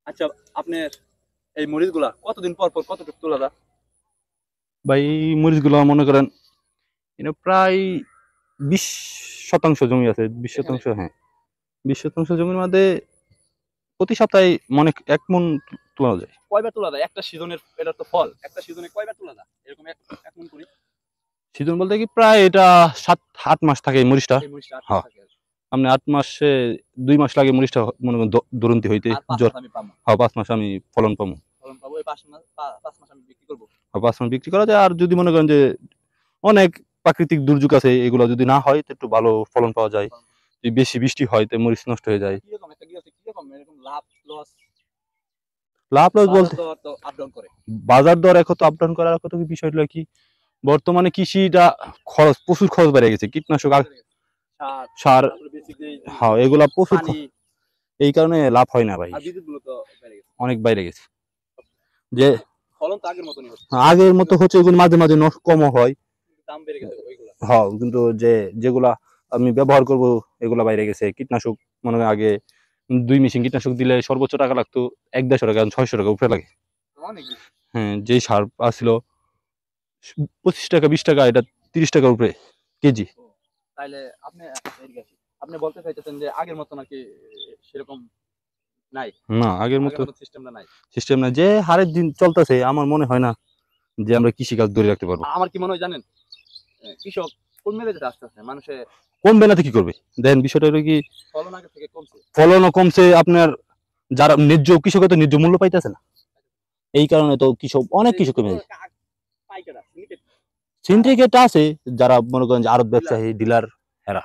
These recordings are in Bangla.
আচ্ছা, আপনার এই মরিচগুলা কতদিন পর পর কতটুকু তোলা যায়? ভাই মরিচগুলো মনে করেন প্রায় 20% জমি আছে, বিশ এখানে শতাংশ হ্যাঁ, 20% জমির মধ্যে প্রতি সপ্তাহে মনে 1 মণ তোলা যায়। কয়বার তোলা যায় একটা সিজনের? এটা তো ফল, একটা সিজনে কয়বার তোলা যায় এরকম এক মন করে? সিজন বলতে কি প্রায় এটা 7-8 মাস থাকে এই মরিচটা। এই মরিচটা 8 মাস হ্যাঁ, থাকে আর কি। আপনি 8 মাসে 2 মাস লাগে মরিচটা মনে করেন ধরন্তি হইতে। আর 5 জ্বর, মাস আমি পাবো হ্যাঁ 5 মাস আমি ফলন পাবো। ফলন পাবো। এই 5 মাস আমি বিক্রি করবো। 5 মাস বিক্রি করা যায়। আর যদি মনে করেন যে অনেক প্রাকৃতিক দুর্যোগ আছে, এগুলো যদি না হয় তো একটু ভালো ফলন পাওয়া যায়। যদি বেশি বৃষ্টি হয় তো মরিচ নষ্ট হয়ে যায়। কিরকম একটা গৃহস্থ কিরকম এরকম লাভ লস? লাভ লস বাজার বলতে দর তো আপ ডাউন করে। বাজার দর এখন তো আপ ডাউন করার কত কি বিষয়টা কি, বর্তমানে কৃষিটা খরচ, প্রচুর খরচ বেড়ে গেছে। কীটনাশক সার, সার, তারপরে বেসিক যে হ্যাঁ এগুলা প্রচুর পানি এই কারণে লাভ হয় না ভাই, আর বিদ্যুৎ গুলো তো বেড়ে গেছে। অনেক বাইরে গেছে। যে ফলন তো আগের মতনই হচ্ছে, আগের মতো হচ্ছে এগুলো মাঝে মাঝে নষ্ট কমও হয়। কিন্তু দাম বেড়ে গেছে ওইগুলা। হ্যাঁ কিন্তু যেগুলা আমি ব্যবহার করব এগুলা বাইরে গেছে। কীটনাশক মনে হয় আগে 2 মেশিন কীটনাশক দিলে সর্বোচ্চ টাকা লাগতো 1-150 টাকা, 600 টাকা উপরে লাগে। অনেক বেশি। হ্যাঁ, যেই সার আসছিল 25 টাকা 20 টাকা, এটা 30 টাকার উপরে কেজি। ও, তাইলে আপনি এদিকে আসি। আপনি বলতে চাইতেছেন যে আগের মতো নাকি সেরকম নাই, না আগের আগের মতো মতো সিস্টেমটা নাই? সিস্টেম না, যে হারের দিন চলতেছে আমার মনে হয় না যে আমরা কৃষিকাজ ধরে রাখতে পারবো। আমার কি মনে হয় জানেন, কৃষক কোন মেলে যেতে আস্তে আস্তে মানুষে কমবে না তো কি করবে? দেখেন বিষয়টা হলো কি, ফলন আগের থেকে কমছে। ফলনও কমছে আপনার, যারা ন্যায্য কৃষকের তো ন্যায্য মূল্য পাইতেছে না। এই কারণে তো কৃষক, অনেক কৃষক এগুলো কমে তো যায়। পাইকাররা সিন্ডিকেট তারা সিন্ডিকেট আছে যারা মনে করেন যে আড়ত ডিলার, ব্যবসায়ী, ডিলার, এরা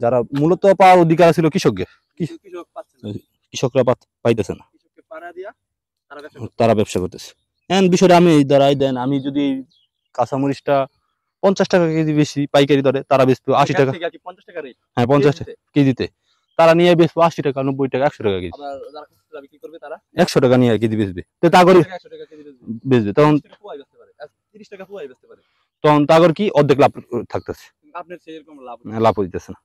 যারা মূলত পাওয়ার অধিকার ছিল কৃষকদের, কিন্তু কৃষক পাচ্ছে না। কৃষকরা পাইতেছে না, কৃষককে পাড়া দিয়া তারা ব্যবসা করছে। তারা ব্যবসা করতেছে। এখন বিষয়টা আমি এই দ্বারাই দেন, আমি যদি কাঁচামরিচটা 50 টাকা কেজি বেশি পাইকারি দরে, তারা বেচবে মানে 80 টাকা। থেকে আর কি 50 টাকা রেট হ্যাঁ 50 কেজিতে। কেজিতে, তারা নিয়ে বেচবো 80 টাকা, 90 টাকা, 100 টাকা কেজি। আবার যারা খুচরা বিক্রি করবে তারা 100 টাকা নিয়ে আর কেজি বেচবে, তো তা 50 করে টাকা 100 টাকা কেজি বেচবে। বেচবে, তখন 30 টাকা পোয়াই বেচতে পারে, 30 টাকা পোয়াই বেচতে পারে। তখন তা করে কি অর্ধেক লাভ থাকতেছে, কিন্তু আপনার সেরকম লাভ হচ্ছে না। লাভ হইতেছে না।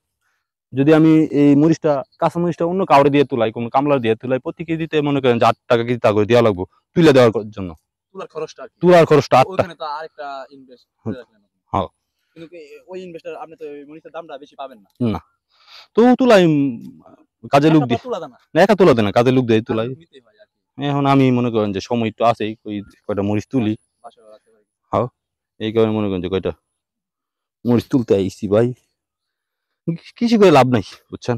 যদি আমি এই মরিচটা, কাঁচা মরিচটা অন্য কাউরে দিয়ে তুলাই, কোনো কামলা দিয়ে তুলাই, প্রতি কেজিতে মনে করেন যে 8 টাকা কেজি তা করে দেওয়া লাগবো তুলে দেওয়ার জন্য। তুলার খরচটা আর কি। তুলার খরচটা 8 টাকা। ওখানে তো আরেকটা ইনভেস্ট করে রাখলেন আপনি। হ্যাঁ, কিন্তু ওই ইনভেস্টার আপনি তো ওই মরিচের দামটা বেশি পাবেন না। না তো তুলাই কাজে লোক একটা পর দিই তুলা দানা না, একা তুলা দেয় না, কাজে লোক দেয় কাজে তুলাই। লোক নিতেই হয় আর কি। এখন আমি মনে করেন যে সময় তো আছেই, ওই কয়টা মরিচ তুলি। বাসায় রাখতে পারি। হ্যাঁ, এই কারণে মনে করেন যে কয়টা মরিচ তুলতে আইছি ভাই। কৃষি করে লাভ নাই বুঝছেন।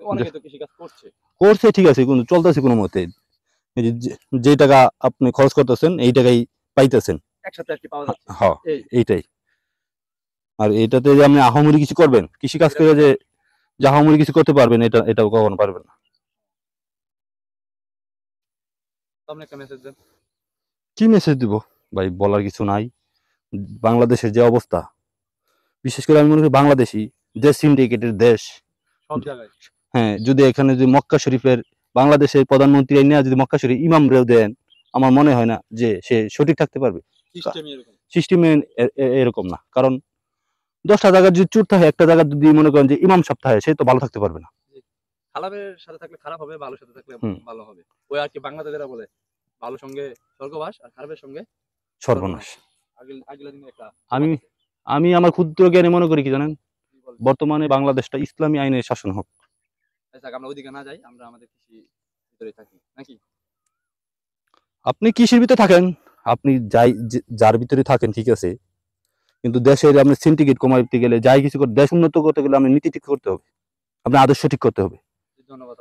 তো অনেকে তো কৃষি কাজ করছে। করছে ঠিক আছে, কিন্তু চলতেছে কোনো মতে। এই যে টাকা আপনি খরচ করতেছেন এই টাকাই পাইতেছেন। একসাথে আর কি পাওয়া যাচ্ছে। হ্যাঁ, এই এইটাই। আর এটাতে যে আপনি আহামরি কিছু করবেন, কৃষি কাজ এটা করে কিন্তু যে আহামরি কিছু করতে পারবেন, এটাও কখনো পারবেন না। আপনি একটা মেসেজ দেন। কি মেসেজ দিব ভাই, বলার কিছু নাই। বাংলাদেশের যে অবস্থা, বিশেষ করে আমি মনে করি বাংলাদেশি যে সিন্ডিকেটের দেশ। সব জায়গায় হ্যাঁ, যদি এখানে যদি মক্কা শরীফের, বাংলাদেশের প্রধানমন্ত্রী নিয়ে যদি মক্কা শরীফ ইমামরেও দেন, আমার মনে হয় না যে সে সঠিক থাকতে পারবে। সিস্টেমই এরকম। সিস্টেমে এরকম না, কারণ 10টা জায়গার যদি চুর থাকে, একটা জায়গা যদি মনে করেন যে ইমাম সাহেব থাকে, সে তো ভালো থাকতে পারবে না। খারাপের সাথে থাকলে খারাপ হবে, ভালোর সাথে থাকলে হুম, ভালো হবে। ওই আর কি বাংলাদেশেরা বলে ভালোর সঙ্গে স্বর্গবাস আর খারাপের সঙ্গে সর্বনাশ। সর্বনাশ। আগের দিনে একটা আমি প্রবাদ আছে। আমি আমার ক্ষুদ্র জ্ঞানে মনে করি কি জানেন, কি বলেন? বর্তমানে বাংলাদেশটা ইসলামী আইনের শাসন হোক। আচ্ছা, আমরা ওইদিকে না যাই, আমরা আমাদের কৃষি ভিতরে থাকি নাকি? আপনি কৃষির ভিতরে থাকেন, আপনি যার ভিতরে থাকেন ঠিক আছে, কিন্তু দেশের আপনি সিন্ডিকেট কমাইতে গেলে, যাই কিছু করে দেশ উন্নত করতে গেলে আপনি নীতি ঠিক করতে হবে, আপনার আদর্শ ঠিক করতে হবে। ধন্যবাদ।